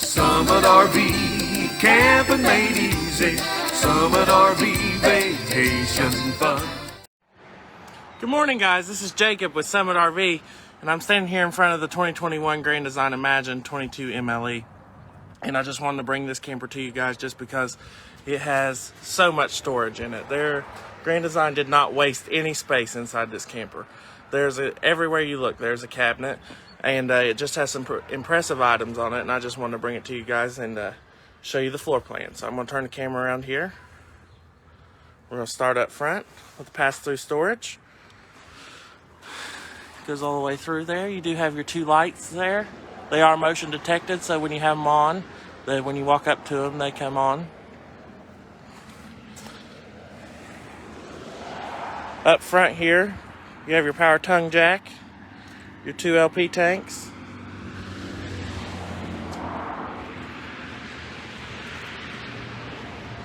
Summit RV, camping made easy. Summit RV, vacation fun. Good morning, guys. This is Jacob with Summit RV, and I'm standing here in front of the 2021 Grand Design Imagine 22 MLE. And I just wanted to bring this camper to you guys just because it has so much storage in it. Grand Design did not waste any space inside this camper. Everywhere you look, there's a cabinet, and it just has some impressive items on it, and I just wanted to bring it to you guys and show you the floor plan. So I'm going to turn the camera around here. We're going to start up front with the pass-through storage. Goes all the way through there. You do have your two lights there. They are motion detected, so when you have them on, when you walk up to them, they come on. Up front here, you have your power tongue jack, your two LP tanks.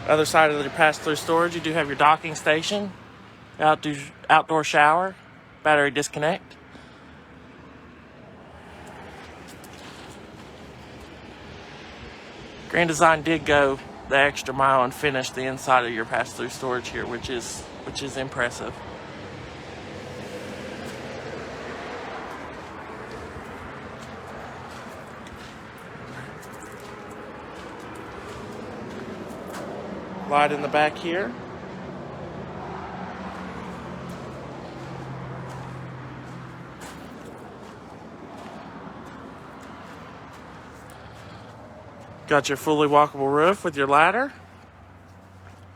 Other side of the pass-through storage, you do have your docking station, outdoor shower, battery disconnect. Grand Design did go the extra mile and finish the inside of your pass-through storage here, which is impressive. Light in the back here. Got your fully walkable roof with your ladder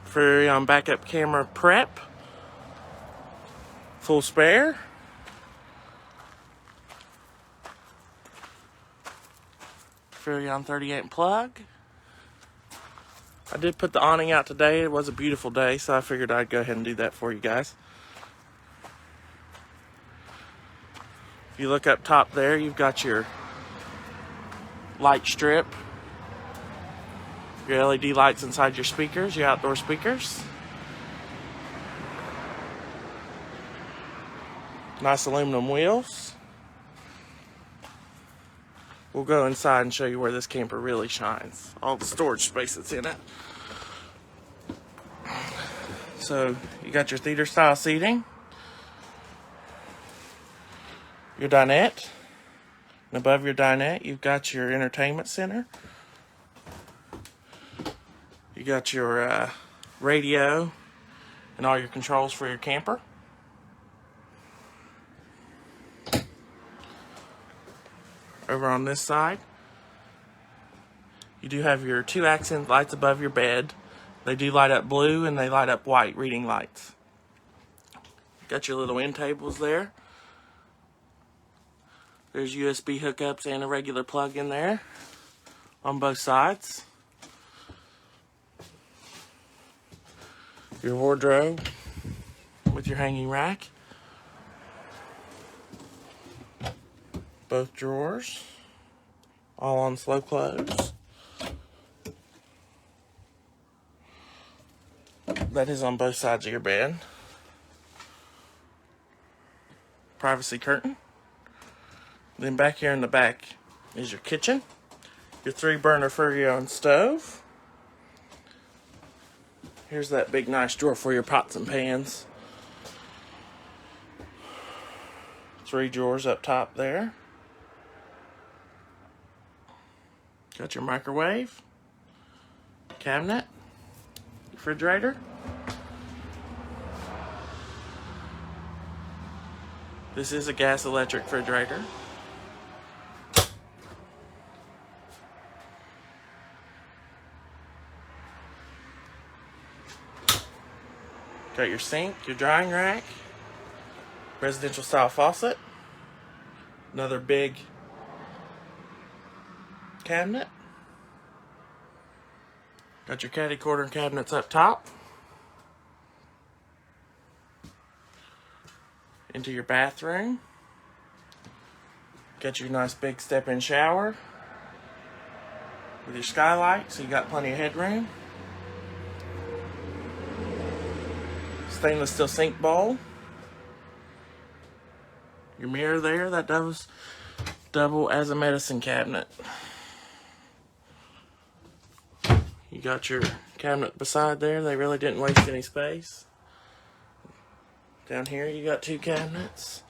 for your backup camera prep. Full spare. For your 38 plug. I did put the awning out today. It was a beautiful day, so I figured I'd go ahead and do that for you guys. If you look up top there, you've got your light strip. Your LED lights inside your speakers, your outdoor speakers. Nice aluminum wheels. We'll go inside and show you where this camper really shines. All the storage space that's in it. So you got your theater style seating. Your dinette. And above your dinette, you've got your entertainment center. You got your radio and all your controls for your camper. Over on this side, you do have your two accent lights above your bed. They do light up blue and they light up white reading lights. Got your little end tables there. There's USB hookups and a regular plug in there on both sides. Your wardrobe with your hanging rack. Both drawers, all on slow close. That is on both sides of your bed. Privacy curtain. Then back here in the back is your kitchen. Your 3-burner Furrion stove. Here's that big nice drawer for your pots and pans. 3 drawers up top there. Got your microwave, cabinet, refrigerator. This is a gas electric refrigerator. Got your sink, your drying rack, residential style faucet, another big cabinet. Got your caddy corner cabinets up top. Into your bathroom. Got your nice big step-in shower with your skylight, so you got plenty of headroom. Stainless steel sink bowl. Your mirror there, that does double as a medicine cabinet. You got your cabinet beside there. They really didn't waste any space. Down here you got 2 cabinets.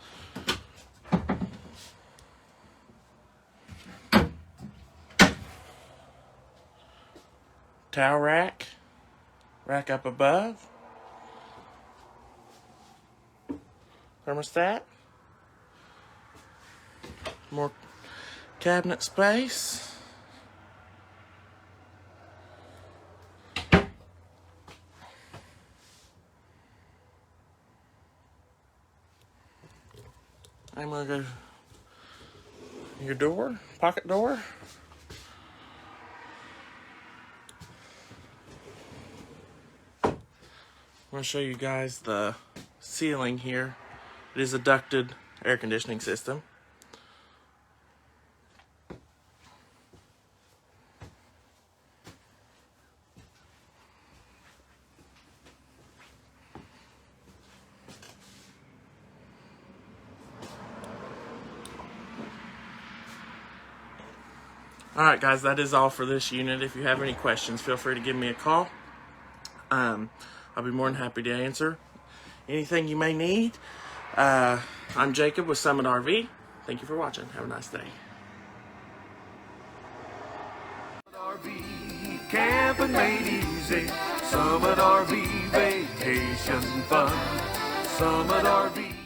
Towel rack. Rack up above. Thermostat. More cabinet space. I'm gonna go your door, pocket door. I'm gonna show you guys the ceiling here. It is a ducted air conditioning system. Alright guys, that is all for this unit. If you have any questions, feel free to give me a call. I'll be more than happy to answer anything you may need. I'm Jacob with Summit RV. Thank you for watching. Have a nice day. RV camping made easy. Summit RV vacation fun. Summit RV.